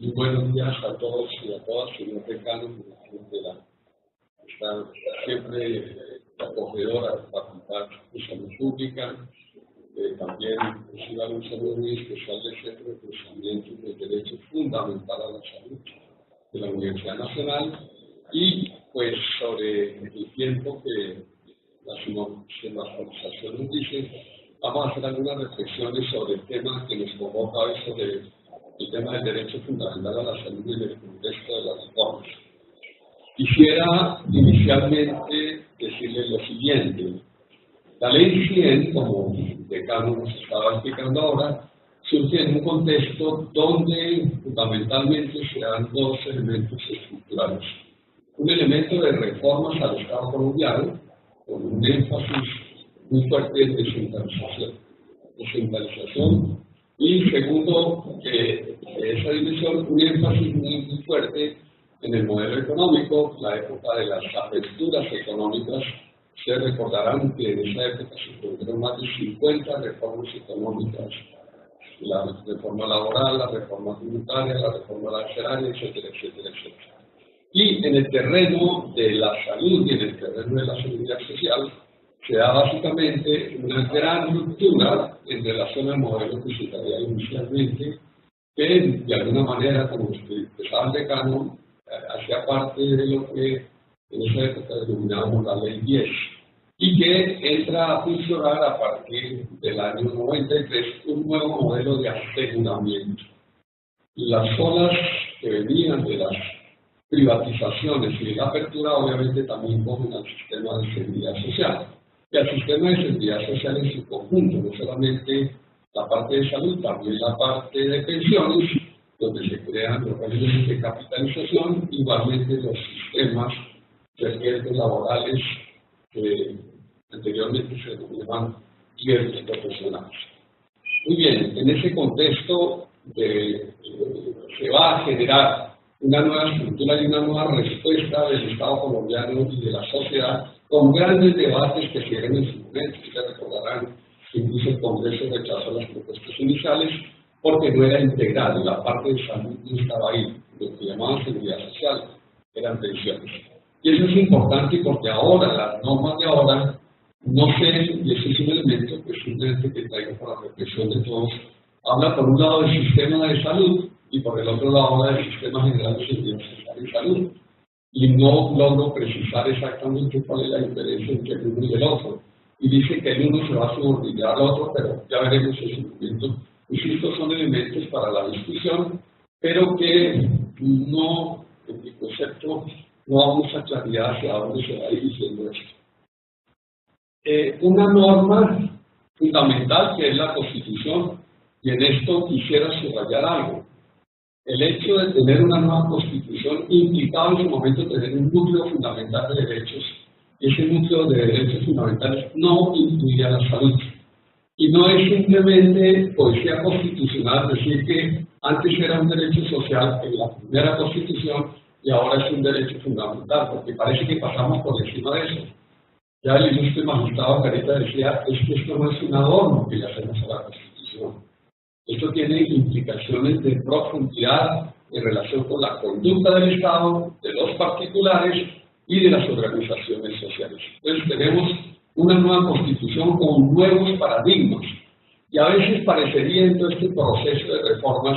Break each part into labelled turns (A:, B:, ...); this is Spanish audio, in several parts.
A: Muy buenos días a todos y a todas, señor decano, de está siempre acogedora de la Facultad de Salud Pública. También reciban un saludo muy especial del Centro de Procesamiento del Derecho Fundamental a la Salud de la Universidad Nacional. Y pues sobre el tiempo que la sinopsización nos dice, vamos a hacer algunas reflexiones sobre el tema que nos convoca hoy, sobre el tema del derecho fundamental a la salud en el contexto de las reformas. Quisiera inicialmente decirles lo siguiente. La ley 100, como el decano nos estaba explicando ahora, surge en un contexto donde fundamentalmente se dan dos elementos estructurales. Un elemento de reformas al Estado colombiano, con un énfasis muy fuerte en descentralización, y segundo, que esa dimensión, un énfasis muy fuerte en el modelo económico, la época de las aperturas económicas. Ustedes recordarán que en esa época se produjeron más de 50 reformas económicas: la reforma laboral, la reforma tributaria, la reforma arancelaria, etcétera, etcétera, etcétera. Y en el terreno de la salud y en el terreno de la seguridad social se da básicamente una gran ruptura en relación al modelo que se traía inicialmente, que de alguna manera, como expresaba el decano, hacía parte de lo que en esa época denominábamos la Ley 10, y que entra a funcionar a partir del año 93 un nuevo modelo de aseguramiento. Las olas que venían de las privatizaciones y de la apertura obviamente también cogen al sistema de seguridad social, y al sistema de seguridad social en su conjunto, no solamente la parte de salud, también la parte de pensiones, donde se crean los regímenes de capitalización, igualmente los sistemas de riesgos laborales que anteriormente se denominaban riesgos profesionales. Muy bien, en ese contexto se va a generar una nueva estructura y una nueva respuesta del Estado colombiano y de la sociedad, con grandes debates que se dieron en su momento. Ustedes recordarán que incluso el Congreso rechazó las propuestas iniciales porque no era integral, la parte de salud no estaba ahí, lo que llamaban seguridad social eran pensiones. Y eso es importante porque ahora, las normas de ahora, no sé, y ese es un elemento que simplemente que traigo para la reflexión de todos, habla por un lado del sistema de salud y por el otro lado habla del sistema general de seguridad social y salud. Y no logro precisar exactamente cuál es la diferencia entre el uno y el otro. Y dice que el uno se va a subordinar al otro, pero ya veremos ese momento. Insisto, son elementos para la discusión, pero que no, en mi concepto, no da mucha claridad hacia dónde se va dirigiendo esto. Una norma fundamental que es la Constitución, y en esto quisiera subrayar algo. El hecho de tener una nueva Constitución implicaba en su momento tener un núcleo fundamental de derechos, y ese núcleo de derechos fundamentales no incluía la salud. Y no es simplemente poesía constitucional decir que antes era un derecho social en la primera Constitución y ahora es un derecho fundamental, porque parece que pasamos por encima de eso. Ya el ilustre magistrado Carita decía, es que esto no es un adorno que le hacemos a la Constitución. Esto tiene implicaciones de profundidad en relación con la conducta del Estado, de los particulares y de las organizaciones sociales. Entonces tenemos una nueva Constitución con nuevos paradigmas. Y a veces parecería en todo este proceso de reformas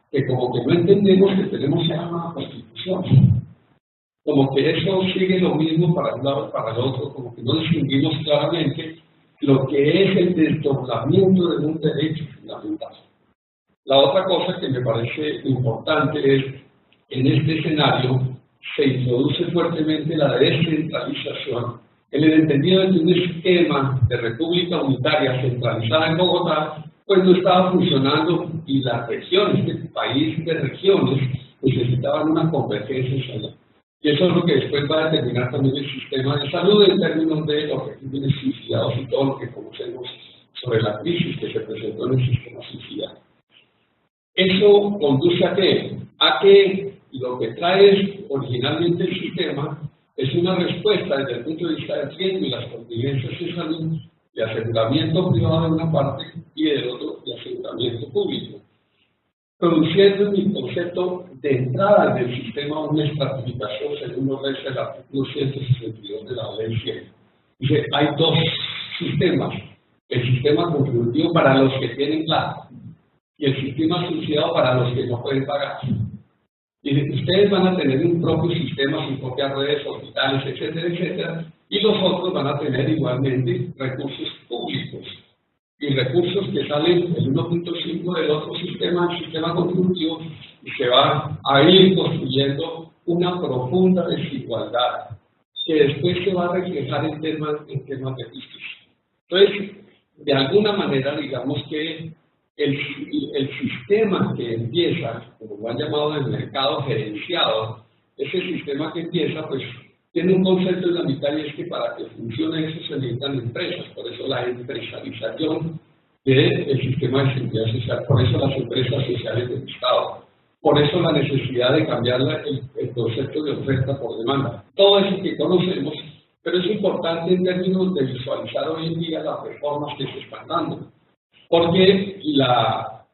A: que como que no entendemos que tenemos una nueva Constitución. Como que eso sigue lo mismo para un lado y para el otro, como que no distinguimos claramente lo que es el desdoblamiento de un derecho fundamental. La otra cosa que me parece importante es, en este escenario, se introduce fuertemente la descentralización, en el entendido de que un esquema de república unitaria centralizada en Bogotá, pues no estaba funcionando y las regiones, este país de regiones, necesitaban una convergencia social. Y eso es lo que después va a determinar también el sistema de salud en términos de los regímenes subsidiados y todo lo que conocemos sobre la crisis que se presentó en el sistema subsidiado. Eso conduce a qué? A que lo que trae originalmente el sistema es una respuesta desde el punto de vista del riesgo y las contingencias de salud, de aseguramiento privado de una parte y del otro de aseguramiento público. produciendo en mi concepto de entrada del sistema una estratificación según lo dice el artículo 162 de la ley 100. Dice, hay dos sistemas, el sistema contributivo para los que tienen plata y el sistema subsidiado para los que no pueden pagar. Y ustedes van a tener un propio sistema, sus propias redes, hospitales, etcétera, etcétera, y los otros van a tener igualmente recursos públicos y recursos que salen el 1.5 del otro sistema, el sistema contributivo, y se va a ir construyendo una profunda desigualdad que después se va a reflejar en temas de justicia. Entonces, de alguna manera, digamos que el sistema que empieza, como lo han llamado el mercado gerenciado, ese sistema que empieza, pues, tiene un concepto en la mitad, y es que para que funcione eso se necesitan empresas, por eso la empresarización del sistema de seguridad social, por eso las empresas sociales del Estado, por eso la necesidad de cambiar el concepto de oferta por demanda. Todo eso que conocemos, pero es importante en términos de visualizar hoy en día las reformas que se están dando, porque la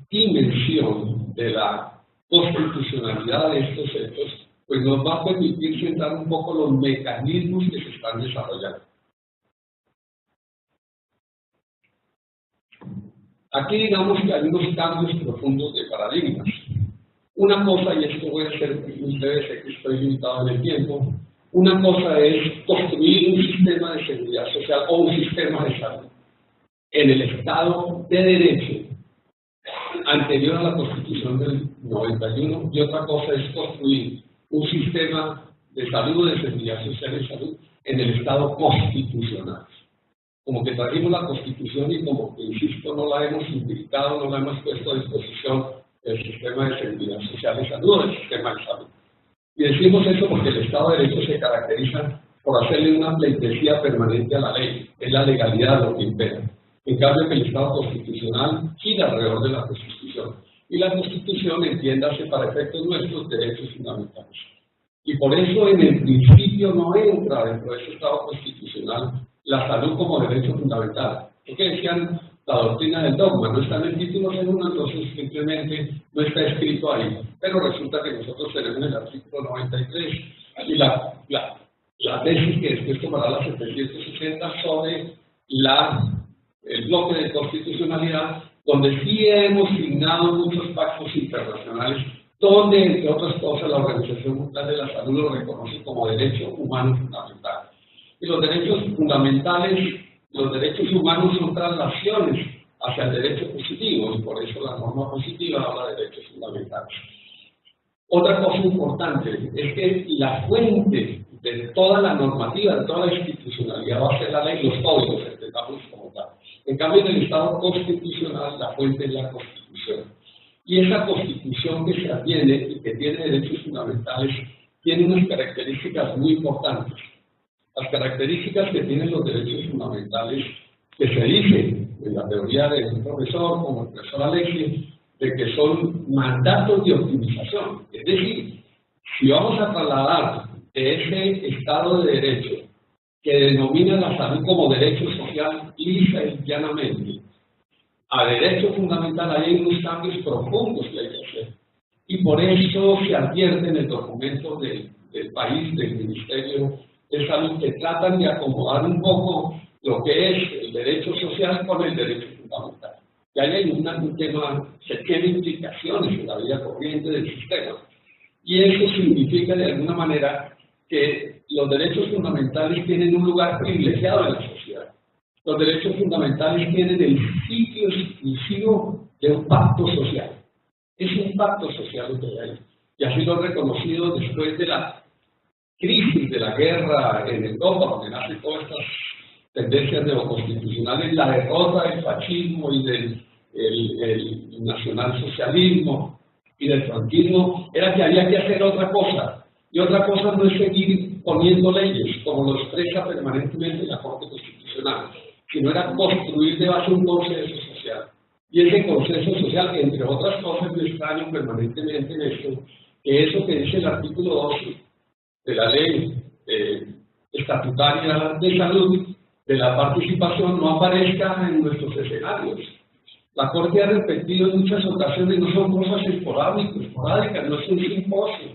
A: dimensión de la constitucionalidad de estos hechos pues nos va a permitir sentar un poco los mecanismos que se están desarrollando. Aquí digamos que hay unos cambios profundos de paradigmas. Una cosa, y esto voy a hacer muy breve, sé que estoy limitado en el tiempo, una cosa es construir un sistema de seguridad social o un sistema de salud en el Estado de Derecho anterior a la Constitución del 91, y otra cosa es construir un sistema de salud, de seguridad social y salud en el Estado constitucional. Como que trajimos la Constitución y como que, insisto, no la hemos implicado, no la hemos puesto a disposición del sistema de seguridad social y salud o del sistema de salud. Y decimos eso porque el Estado de Derecho se caracteriza por hacerle una pleitesía permanente a la ley, es la legalidad lo que impera. En cambio, que el Estado constitucional gira alrededor de la Constitución. Y la Constitución, entiéndase para efectos nuestros, derechos fundamentales. Y por eso, en el principio, no entra dentro de ese Estado constitucional la salud como derecho fundamental. Porque decían la doctrina del dogma, no está en el título segundo, entonces simplemente no está escrito ahí. Pero resulta que nosotros tenemos el artículo 93 y la tesis que después tomará la 760 sobre el bloque de constitucionalidad, donde sí hemos signado muchos pactos internacionales, donde, entre otras cosas, la Organización Mundial de la Salud lo reconoce como derecho humano fundamental. Y los derechos fundamentales, los derechos humanos son traslaciones hacia el derecho positivo, y por eso la norma positiva habla de derechos fundamentales. Otra cosa importante es que la fuente de toda la normativa, de toda la institucionalidad va a ser la ley, los códigos, entendamos como tal. En cambio, en el Estado constitucional, la fuente es la Constitución. Y esa Constitución que se atiene y que tiene derechos fundamentales, tiene unas características muy importantes. Las características que tienen los derechos fundamentales, que se dice en la teoría de un profesor, como el profesor Alexis, de que son mandatos de optimización. Es decir, si vamos a trasladar de ese Estado de Derecho, que denomina la salud como derecho social lisa y llanamente, a derecho fundamental, hay unos cambios profundos que hay que hacer. Y por eso se advierte en el documento del país, del Ministerio de Salud, que tratan de acomodar un poco lo que es el derecho social con el derecho fundamental. Y ahí hay un tema que tiene implicaciones en la vida corriente del sistema. Y eso significa, de alguna manera, que los derechos fundamentales tienen un lugar privilegiado en la sociedad. Los derechos fundamentales tienen el sitio exclusivo de un pacto social. Es un pacto social lo que hay. Y así lo han reconocido después de la crisis de la guerra en Europa, donde nacen todas estas tendencias neoconstitucionales, la derrota del fascismo y del nacionalsocialismo y del franquismo, era que había que hacer otra cosa. Y otra cosa no es seguir poniendo leyes, como lo expresa permanentemente la Corte Constitucional, sino era construir de base un consenso social. Y ese consenso social, entre otras cosas, me extraño permanentemente en esto, que eso que dice el artículo 12 de la ley estatutaria de salud, de la participación, no aparezca en nuestros escenarios. La Corte ha repetido en muchas ocasiones, no son cosas esporádicas, no es un simposio,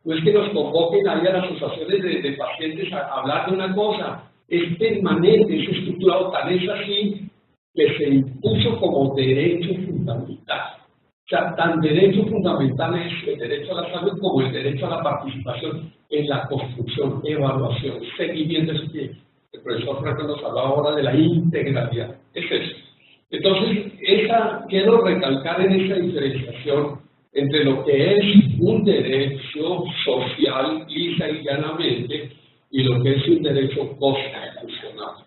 A: no es que nos convoquen ahí a las asociaciones de pacientes a hablar de una cosa, es permanente, es estructurado, tan es así que se impuso como derecho fundamental. O sea, tan derecho fundamental es el derecho a la salud como el derecho a la participación en la construcción, evaluación, seguimiento. Es que el profesor Franco nos hablaba ahora de la integralidad. Es eso. Entonces, quiero recalcar en esa diferenciación entre lo que es un derecho social lisa y llanamente y lo que es un derecho constitucional.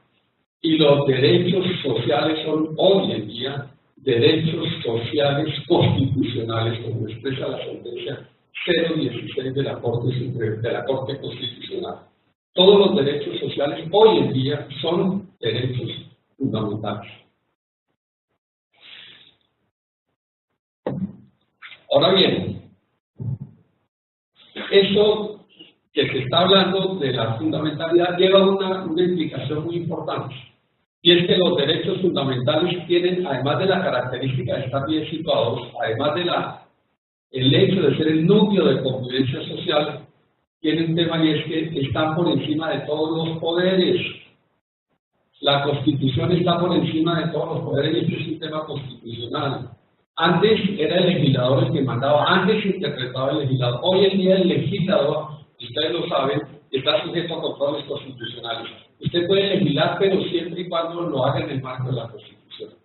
A: Y los derechos sociales son hoy en día derechos sociales constitucionales, como expresa la sentencia 016 de la Corte Constitucional. Todos los derechos sociales hoy en día son derechos fundamentales. Ahora bien, eso que se está hablando de la fundamentalidad lleva una implicación muy importante, y es que los derechos fundamentales tienen, además de la característica de estar bien situados, además de el hecho de ser el núcleo de convivencia social, tienen un tema, y es que están por encima de todos los poderes. La Constitución está por encima de todos los poderes, y este es un tema constitucional. Antes era el legislador el que mandaba, antes se interpretaba el legislador. Hoy en día el legislador, ustedes lo saben, está sujeto a controles constitucionales. Usted puede legislar, pero siempre y cuando lo haga en el marco de la Constitución.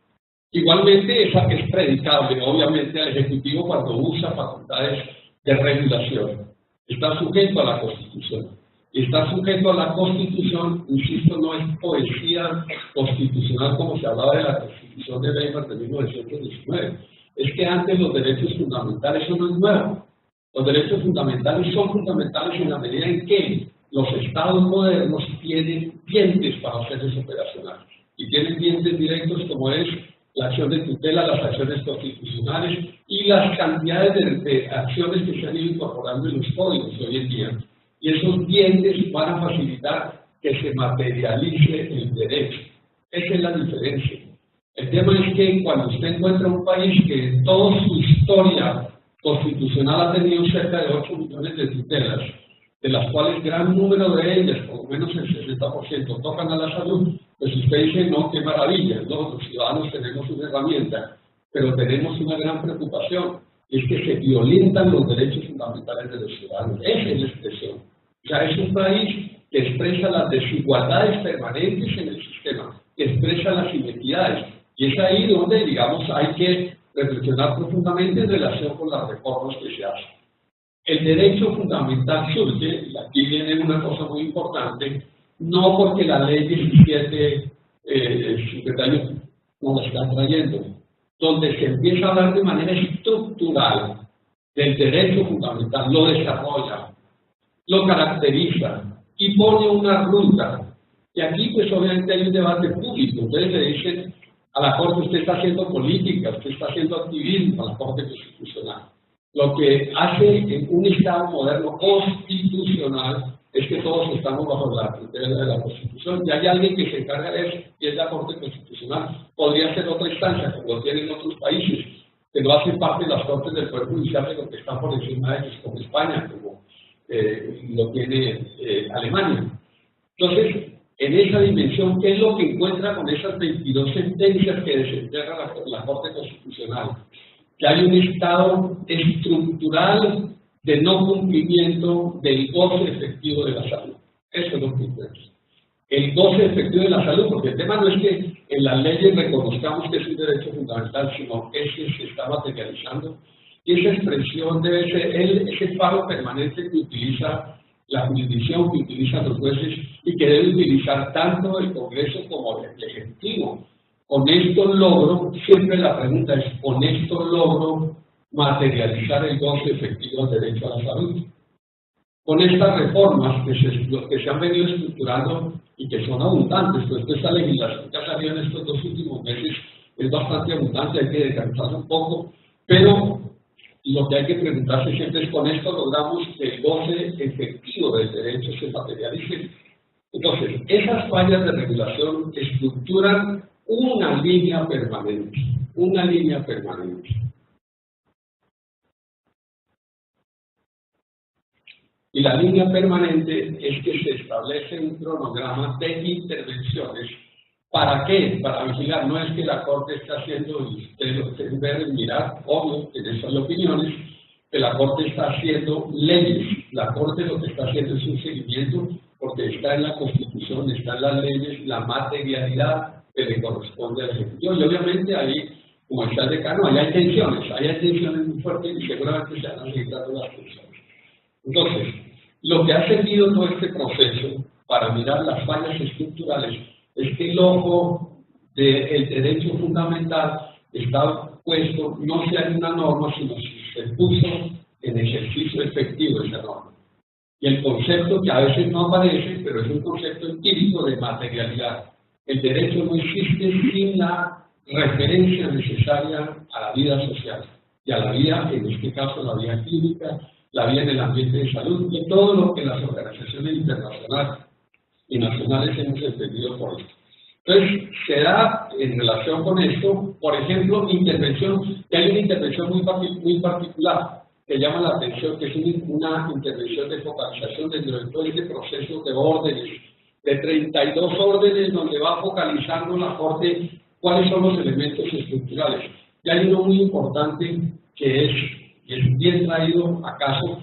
A: Igualmente es predicable, obviamente, al Ejecutivo cuando usa facultades de regulación. Está sujeto a la Constitución. Y está sujeto a la Constitución, insisto, no es poesía constitucional como se hablaba de la Constitución de Weimar de 1919. Es que antes los derechos fundamentales, eso no es nuevo. Los derechos fundamentales son fundamentales en la medida en que los estados modernos tienen dientes para hacerlos operacionales. Y tienen dientes directos como es la acción de tutela, las acciones constitucionales y las cantidades de acciones que se han ido incorporando en los códigos hoy en día. Y esos dientes van a facilitar que se materialice el derecho. Esa es la diferencia. El tema es que cuando usted encuentra un país que en toda su historia constitucional ha tenido cerca de 8 millones de tutelas, de las cuales gran número de ellas, por lo menos el 60%, tocan a la salud, pues usted dice, no, qué maravilla, ¿no? Los ciudadanos tenemos una herramienta, pero tenemos una gran preocupación, y es que se violentan los derechos fundamentales de los ciudadanos. Esa es la expresión. O sea, es un país que expresa las desigualdades permanentes en el sistema, que expresa las inequidades, y es ahí donde, digamos, hay que reflexionar profundamente en relación con las reformas que se hacen. El derecho fundamental surge, y aquí viene una cosa muy importante, no porque la ley 1751 nos la está trayendo, donde se empieza a hablar de manera estructural del derecho fundamental, lo desarrolla, lo caracteriza y pone una ruta. Y aquí, pues obviamente hay un debate público. Ustedes le dicen a la Corte, usted está haciendo política, usted está haciendo activismo a la Corte Constitucional. Lo que hace en un Estado moderno constitucional es que todos estamos bajo la tutela de la Constitución, y hay alguien que se encarga de eso, y es la Corte Constitucional. Podría ser otra instancia, como lo tienen otros países, que no hacen parte de las Cortes del Poder Judicial, pero que están por encima de ellos, como España, como lo tiene Alemania. Entonces, en esa dimensión, ¿qué es lo que encuentra con esas 22 sentencias que desenterra la Corte Constitucional? Que hay un estado estructural de no cumplimiento del goce efectivo de la salud. Eso es lo que encuentra. El goce efectivo de la salud, porque el tema no es que en las leyes reconozcamos que es un derecho fundamental, sino que se está materializando. Y esa expresión debe ser ese paro permanente que utiliza la jurisdicción, que utilizan los jueces y que debe utilizar tanto el Congreso como el Ejecutivo. Con esto logro, siempre la pregunta es, ¿con esto logro materializar el goce efectivo del derecho a la salud? Con estas reformas que se han venido estructurando y que son abundantes, pues esta legislación que ha salido en estos 2 últimos meses es bastante abundante, hay que descansar un poco, pero lo que hay que preguntarse siempre es, ¿con esto logramos que el goce efectivo del derecho se materialice? Entonces, esas fallas de regulación estructuran una línea permanente una línea permanente. Y la línea permanente es que se establece un cronograma de intervenciones. ¿Para qué? Para vigilar. No es que la Corte está haciendo, y ustedes lo pueden ver y mirar, obvio, que eso hay opiniones, que la Corte está haciendo leyes. La Corte lo que está haciendo es un seguimiento, porque está en la Constitución, está en las leyes, la materialidad que le corresponde al Ejecutivo. Y obviamente ahí, como está el decano, hay tensiones muy fuertes y seguramente se van a seguir dando las tensiones. Entonces, lo que ha seguido todo este proceso para mirar las fallas estructurales es que el ojo del derecho fundamental está puesto no sea en una norma, sino si se puso en ejercicio efectivo esa norma. Y el concepto que a veces no aparece, pero es un concepto empírico de materialidad. El derecho no existe sin la referencia necesaria a la vida social y a la vida, en este caso, la vida clínica, la vida en el ambiente de salud y todo lo que las organizaciones internacionales y nacionales hemos entendido por esto. Entonces, se da en relación con esto, por ejemplo, intervención, que hay una intervención muy particular que llama la atención, que es una intervención de focalización dentro de todo este proceso de órdenes, de 32 órdenes, donde va focalizando la Corte cuáles son los elementos estructurales. Y hay uno muy importante que es bien traído a caso,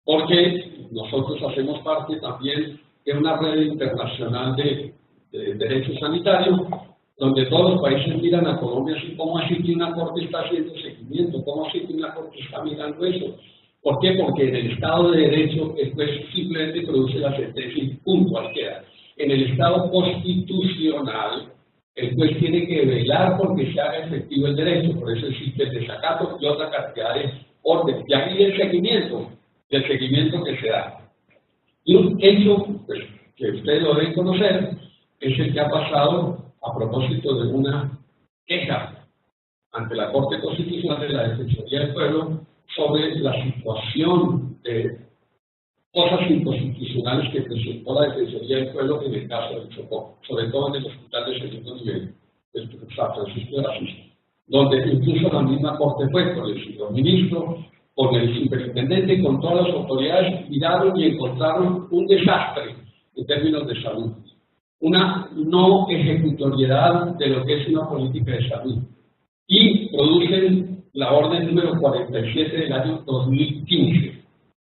A: porque nosotros hacemos parte también de una red internacional de derecho sanitario, donde todos los países miran a Colombia así, ¿cómo así que una Corte está haciendo seguimiento? ¿Cómo así que una Corte está mirando eso? ¿Por qué? Porque en el Estado de Derecho el juez simplemente produce la sentencia y puntual queda. En el Estado constitucional, el juez tiene que velar porque se haga efectivo el derecho, por eso existe el desacato y otra cantidad de órdenes. Y aquí el seguimiento que se da. Y un hecho pues, que ustedes lo deben conocer es el que ha pasado a propósito de una queja ante la Corte Constitucional de la Defensoría del Pueblo sobre la situación de cosas inconstitucionales que presentó la Defensoría del Pueblo en el caso del Chocó, sobre todo en el hospital de segundo nivel, el San Francisco de Asís, donde incluso la misma Corte fue con el señor ministro, con el superintendente y con todas las autoridades, miraron y encontraron un desastre en términos de salud, una no ejecutoriedad de lo que es una política de salud, y producen la orden número 47 del año 2015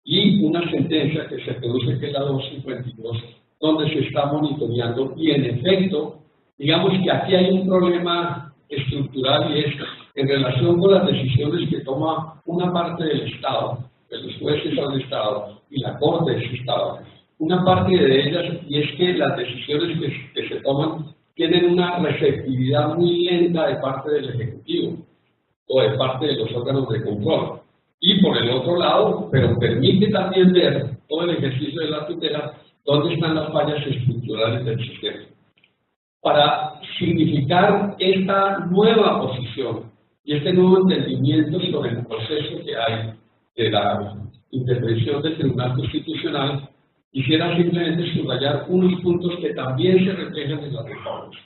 A: y una sentencia que se produce, que es la 252, donde se está monitoreando, y en efecto, digamos que aquí hay un problema estructural, y es en relación con las decisiones que toma una parte del Estado, que los jueces son del Estado y la Corte es Estado, una parte de ellas, y es que las decisiones que se toman tienen una receptividad muy lenta de parte del Ejecutivo o de parte de los órganos de control. Y por el otro lado, pero permite también ver todo el ejercicio de la tutela, dónde están las fallas estructurales del sistema. Para significar esta nueva posición y este nuevo entendimiento sobre el proceso que hay de la intervención del Tribunal Constitucional, quisiera simplemente subrayar unos puntos que también se reflejan en las reformas.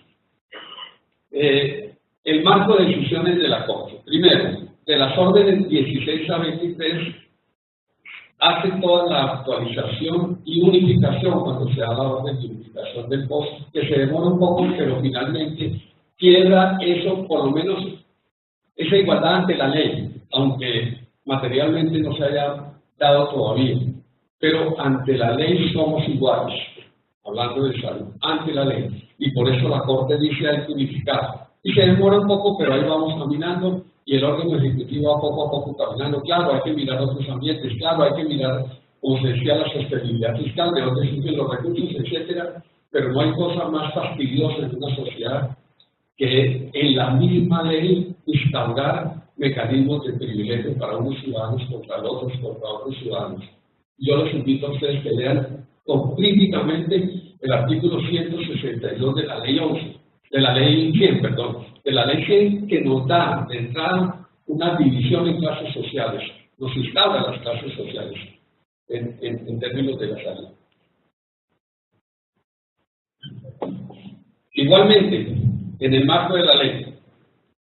A: El marco de decisiones de la Corte. Primero, de las órdenes 16 a 23, hace toda la actualización y unificación cuando se da la orden de unificación del POS, que se demora un poco, pero finalmente quiebra eso, por lo menos esa igualdad ante la ley, aunque materialmente no se haya dado todavía. Pero ante la ley somos iguales, hablando de salud, ante la ley. Y por eso la Corte dice hay que unificar. Y se demora un poco, pero ahí vamos caminando, y el órgano ejecutivo va poco a poco caminando. Claro, hay que mirar otros ambientes, claro, hay que mirar, como se decía, la sostenibilidad fiscal, de dónde surgen los recursos, etcétera. Pero no hay cosa más fastidiosa en una sociedad que en la misma ley instaurar mecanismos de privilegio para unos ciudadanos contra otros ciudadanos. Yo los invito a ustedes que lean críticamente el artículo 162 de la ley 11, de la ley 100, perdón, de la ley 100, que nos da de entrada una división en clases sociales, nos instaura las clases sociales en términos de la salud. Igualmente, en el marco de la ley,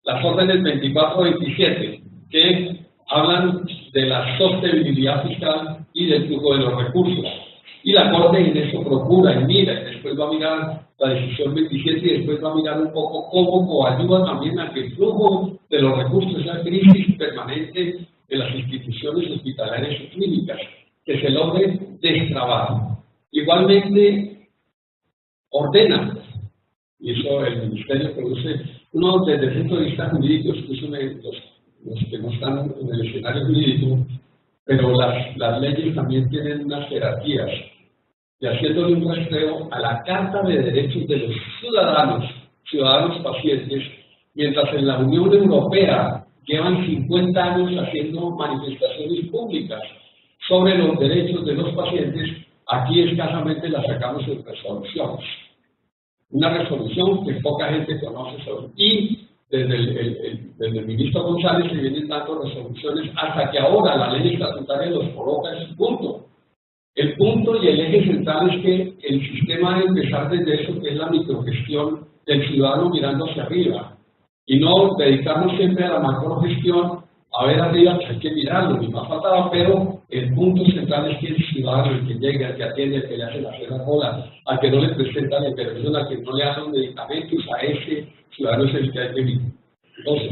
A: las órdenes 24-27, que hablan de la sostenibilidad fiscal y del flujo de los recursos. Y la Corte en eso procura y mira, y después va a mirar la decisión 27 y después va a mirar un poco cómo coayuda también a que el flujo de los recursos, esa crisis permanente de las instituciones hospitalarias y clínicas, que se logre destrabar. Igualmente, ordena, y eso el Ministerio produce, uno desde el punto de vista jurídico, incluso los que no están en el escenario jurídico, pero las leyes también tienen unas jerarquías, y haciéndole un rastreo a la Carta de Derechos de los ciudadanos pacientes, mientras en la Unión Europea llevan 50 años haciendo manifestaciones públicas sobre los derechos de los pacientes, aquí escasamente la sacamos en resoluciones. Una resolución que poca gente conoce sobre. Y desde el ministro González se vienen dando resoluciones hasta que ahora la ley estatutaria los coloca en su punto. El punto y el eje central es que el sistema debe empezar desde eso que es la microgestión del ciudadano mirando hacia arriba y no dedicarnos siempre a la macrogestión, a ver arriba que hay que mirarlo, ni más faltaba, pero el punto central es que el ciudadano, el que llega, el que atiende, el que le hace la cena cola, al que no le presenta la intervención, al que no le hacen medicamentos, a ese ciudadano es el que hay que mirar. Entonces,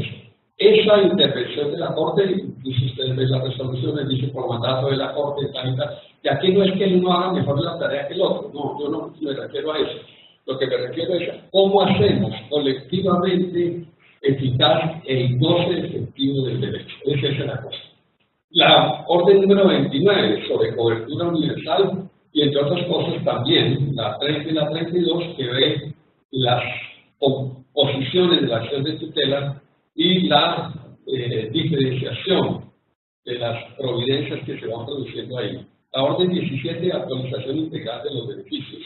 A: esa intervención de la Corte, incluso ustedes ven las resoluciones, dice por mandato de la Corte, tal y tal, que aquí no es que el uno haga mejor la tarea que el otro, no, yo no me refiero a eso. Lo que me refiero es a cómo hacemos colectivamente eficaz el goce efectivo del derecho. Esa es la cosa. La orden número 29 sobre cobertura universal y entre otras cosas también la 30 y la 32 que ve las posiciones de la acción de tutela y la diferenciación de las providencias que se van produciendo ahí. La orden 17, actualización integral de los beneficios.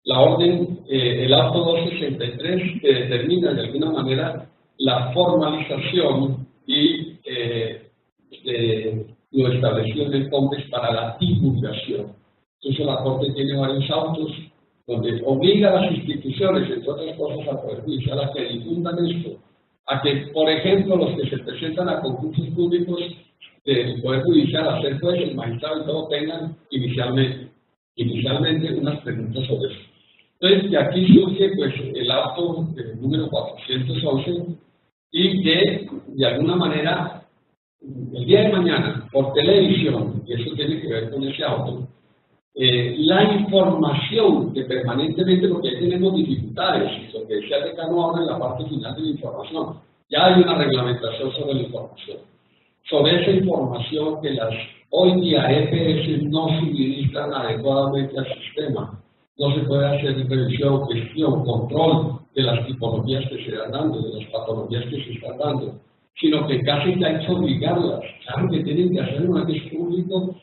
A: La orden, el acto 263, que determina de alguna manera la formalización y lo establecido en el COMPES para la divulgación. Entonces la Corte tiene varios autos donde obliga a las instituciones, entre otras cosas al Poder Judicial, a que difundan esto, a que, por ejemplo, los que se presentan a concursos públicos del Poder Judicial, a ser jueces, magistrados y todo, tengan inicialmente unas preguntas sobre eso. Entonces, de aquí surge pues, el acto número 411 y que, de alguna manera, el día de mañana, por televisión, y eso tiene que ver con ese auto, la información que permanentemente, porque ahí tenemos dificultades, lo que decía el decano ahora en la parte final de la información, ya hay una reglamentación sobre la información. Sobre esa información que las hoy día EPS no suministran adecuadamente al sistema. No se puede hacer revisión, gestión, control de las tipologías que se están dando, de las patologías que se están dando, sino que casi que hay que obligarlas. Claro que tienen que hacer una que es público,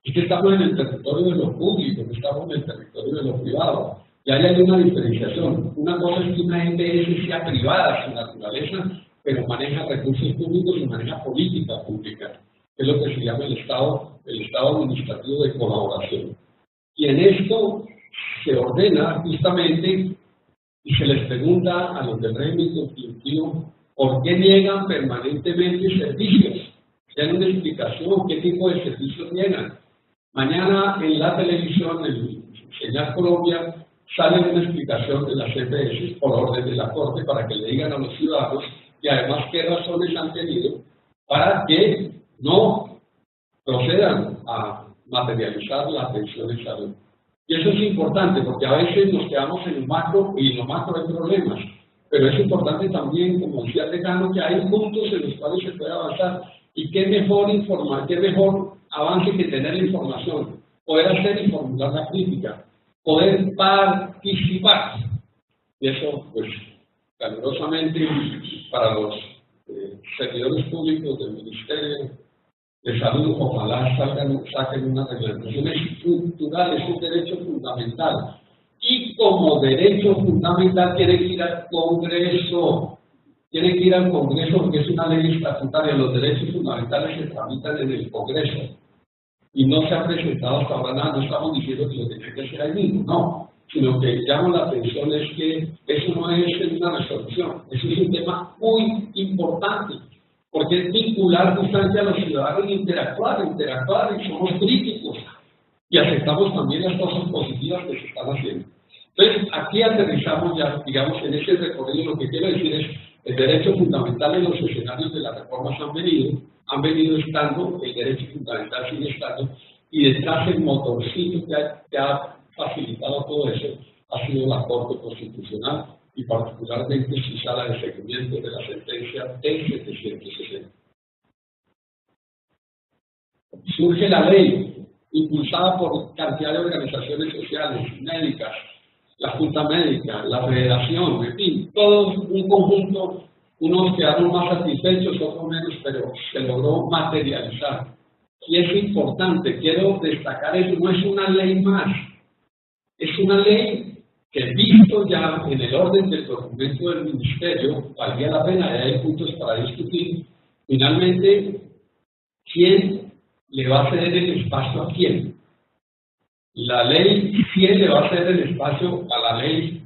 A: es que estamos en el territorio de lo público, no estamos en el territorio de lo privado. Y ahí hay una diferenciación. Una cosa es que una EPS sea privada, su naturaleza, pero maneja recursos públicos y maneja política pública, que es lo que se llama el Estado administrativo de colaboración. Y en esto se ordena justamente y se les pregunta a los del régimen constitutivo por qué niegan permanentemente servicios. Den una explicación, qué tipo de servicios niegan. Mañana en la televisión, en Señal Colombia, sale una explicación de las EPS por orden de la Corte para que le digan a los ciudadanos y además qué razones han tenido para que no procedan a materializar la atención en salud. Y eso es importante porque a veces nos quedamos en el macro y en lo macro hay problemas, pero es importante también, como decía el decano, que hay puntos en los cuales se puede avanzar y qué mejor informar, qué mejor avance que tener la información, poder hacer y formular la crítica, poder participar. Y eso, pues, calurosamente para los servidores públicos del Ministerio de Salud, ojalá saquen una reglamentación estructural, es un derecho fundamental. Y como derecho fundamental tiene que ir al Congreso, porque es una ley estatutaria, los derechos fundamentales se tramitan en el Congreso. Y no se ha presentado hasta ahora nada, no estamos diciendo que lo tenga que hacer ahí mismo, no. sino que llamo la atención es que eso no es una resolución, eso es un tema muy importante, porque es vincular justamente a los ciudadanos e interactuar, y somos críticos, y aceptamos también las cosas positivas que se están haciendo. Entonces, aquí aterrizamos ya, digamos, en ese recorrido. Lo que quiero decir es, el derecho fundamental en los escenarios de las reformas han venido estando, el derecho fundamental sigue estando, y detrás el motorcito que ha facilitado todo eso ha sido la Corte Constitucional y particularmente su sala de seguimiento de la sentencia T760. Surge la ley, impulsada por cantidad de organizaciones sociales, médicas, la Junta Médica, la Federación, en fin, todo un conjunto. Unos quedaron más satisfechos, otros menos, pero se logró materializar. Y es importante, quiero destacar eso, no es una ley más, es una ley que, visto ya en el orden del documento del Ministerio, valía la pena, y hay puntos para discutir. Finalmente, ¿quién le va a ceder el espacio a quién? La ley 100 le va a ceder el espacio a la ley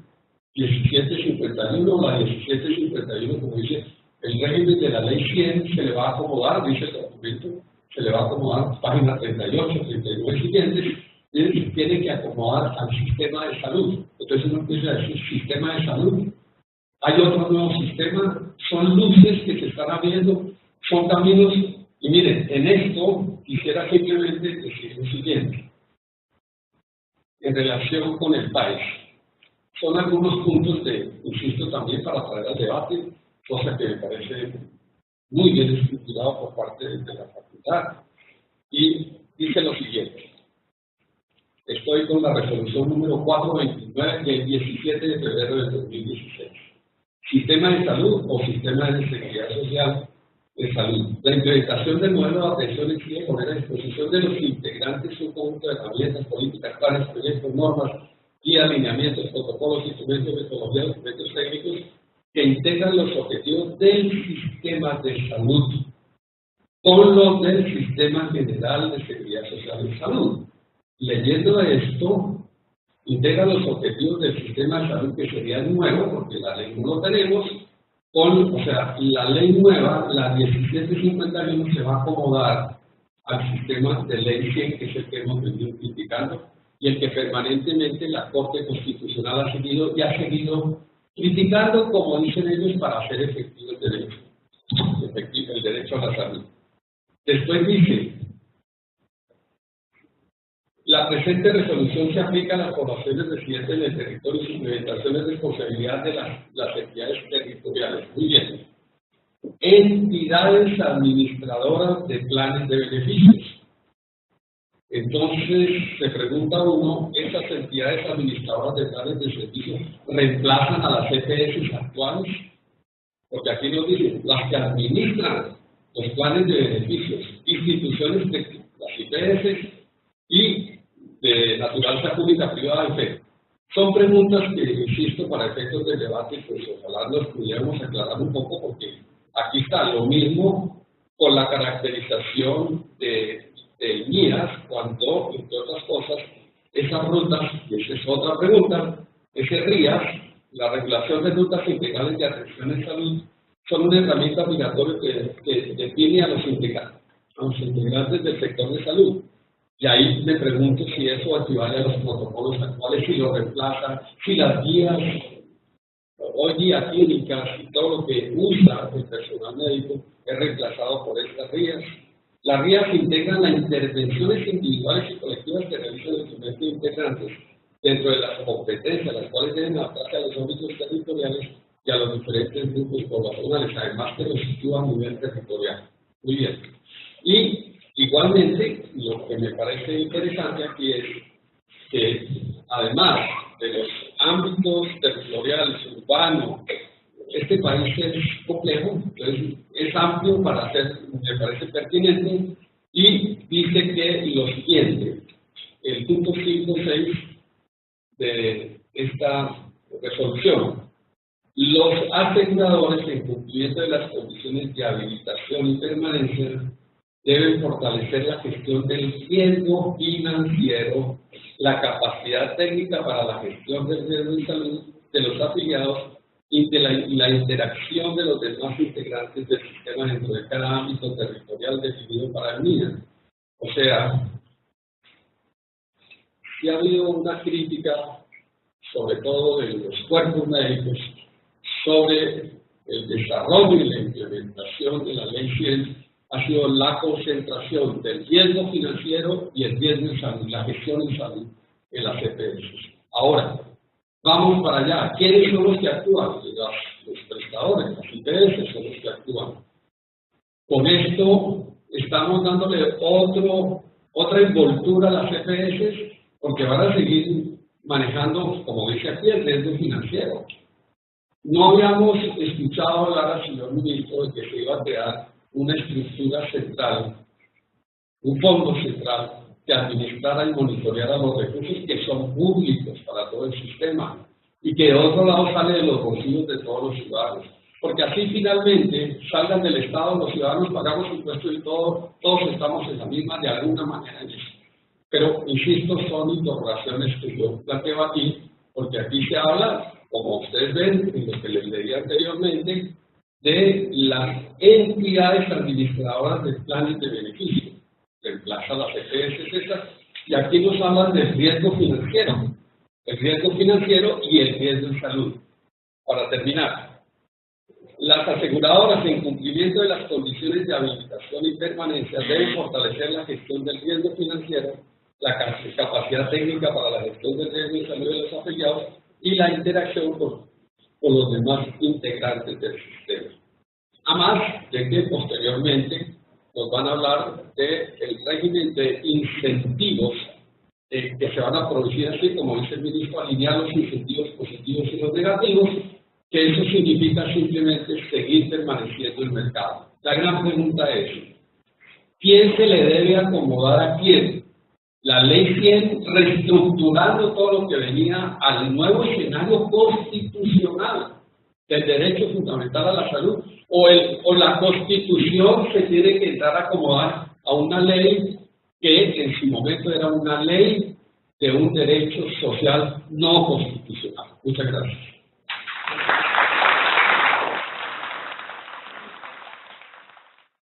A: 1751, la 1751, como dice, el régimen de la ley 100 se le va a acomodar, dice el documento, se le va a acomodar, página 38, 39 siguientes, y tiene que acomodar al sistema de salud. Entonces uno empieza a decir sistema de salud. Hay otro nuevo sistema, son luces que se están abriendo, son caminos, y miren, en esto quisiera simplemente decir lo siguiente, en relación con el país. Son algunos puntos insisto, también para traer al debate, cosa que me parece muy bien estructurado por parte de la facultad. Y dice lo siguiente. Estoy con la resolución número 429 del 17 de febrero del 2016. Sistema de salud o sistema de seguridad social de salud. La implementación del modelo de atención exige poner a disposición de los integrantes un conjunto de herramientas, políticas, planes, proyectos, normas, guías, alineamientos, protocolos, instrumentos, metodologías, documentos técnicos que integran los objetivos del sistema de salud con los del Sistema General de Seguridad Social de Salud. Leyendo esto, integra los objetivos del sistema de salud, que sería el nuevo, porque la ley no lo tenemos, o sea, la ley nueva, la 1751, se va a acomodar al sistema de ley 100, que es el que hemos venido criticando, y el que permanentemente la Corte Constitucional ha seguido criticando, como dicen ellos, para hacer efectivo el derecho a la salud. Después dice, la presente resolución se aplica a las poblaciones residentes en el territorio y su implementación es responsabilidad de las entidades territoriales. Muy bien. Entidades administradoras de planes de beneficios. Entonces, se pregunta uno, ¿esas entidades administradoras de planes de servicio reemplazan a las EPS actuales? Porque aquí nos dicen, las que administran los planes de beneficios, instituciones de las IPS y de naturaleza pública, privada y fe. Son preguntas que, insisto, para efectos del debate, pues ojalá nos pudiéramos aclarar un poco, porque aquí está lo mismo con la caracterización del MIAS, cuando, entre otras cosas, esas rutas, y esa es otra pregunta, ese RIAS, la regulación de rutas integrales de atención en salud, son una herramienta obligatoria que define a los integrantes del sector de salud. Y ahí me pregunto si eso equivale a los protocolos actuales, si lo reemplaza, si las guías, hoy día clínicas y todo lo que usa el personal médico es reemplazado por estas guías. Las guías integran las intervenciones individuales y colectivas que realizan los diferentes integrantes dentro de las competencias, las cuales deben adaptarse a los ámbitos territoriales y a los diferentes grupos poblacionales, además que lo sitúa a nivel territorial. Muy bien. Y igualmente, lo que me parece interesante aquí es que, además de los ámbitos territoriales, urbanos, este país es complejo, entonces es amplio para hacer, me parece pertinente, y dice que lo siguiente, el punto 5.6 de esta resolución: los aseguradores, en cumplimiento de las condiciones de habilitación y permanencia deben fortalecer la gestión del riesgo financiero, la capacidad técnica para la gestión del riesgo de salud de los afiliados y la interacción de los demás integrantes del sistema dentro de cada ámbito territorial definido para el MINA. O sea, sí ha habido una crítica, sobre todo de los cuerpos médicos, sobre el desarrollo y la implementación de la Ley 100, ha sido la concentración del riesgo financiero y el riesgo en salud, la gestión en salud en las EPS. Ahora, vamos para allá. ¿Quiénes son los que actúan? Los prestadores, las IPS son los que actúan. Con esto estamos dándole otra envoltura a las EPS, porque van a seguir manejando, como dice aquí, el riesgo financiero. No habíamos escuchado hablar al señor ministro de que se iba a crear una estructura central, un fondo central que administrara y monitoreara los recursos que son públicos para todo el sistema y que de otro lado sale de los bolsillos de todos los ciudadanos. Porque así finalmente salgan del Estado, los ciudadanos pagamos impuestos y todos estamos en la misma de alguna manera en eso. Pero, insisto, son interrogaciones que yo planteo aquí, porque aquí se habla, como ustedes ven, en lo que les leí anteriormente, de las entidades administradoras de planes de beneficio. Reemplaza las EPS, y aquí nos hablan del riesgo financiero. El riesgo financiero y el riesgo en salud. Para terminar, las aseguradoras en cumplimiento de las condiciones de habilitación y permanencia deben fortalecer la gestión del riesgo financiero, la capacidad técnica para la gestión del riesgo en salud de los afiliados y la interacción con los demás integrantes del sistema. Además de que posteriormente nos van a hablar del régimen de incentivos que se van a producir así, como dice el ministro, alinear los incentivos positivos y los negativos, que eso significa simplemente seguir permaneciendo en el mercado. La gran pregunta es, ¿quién se le debe acomodar a quién? La Ley 100 reestructurando todo lo que venía al nuevo escenario constitucional del derecho fundamental a la salud, o la Constitución se tiene que entrar a acomodar a una ley que en su momento era una ley de un derecho social no constitucional. Muchas gracias.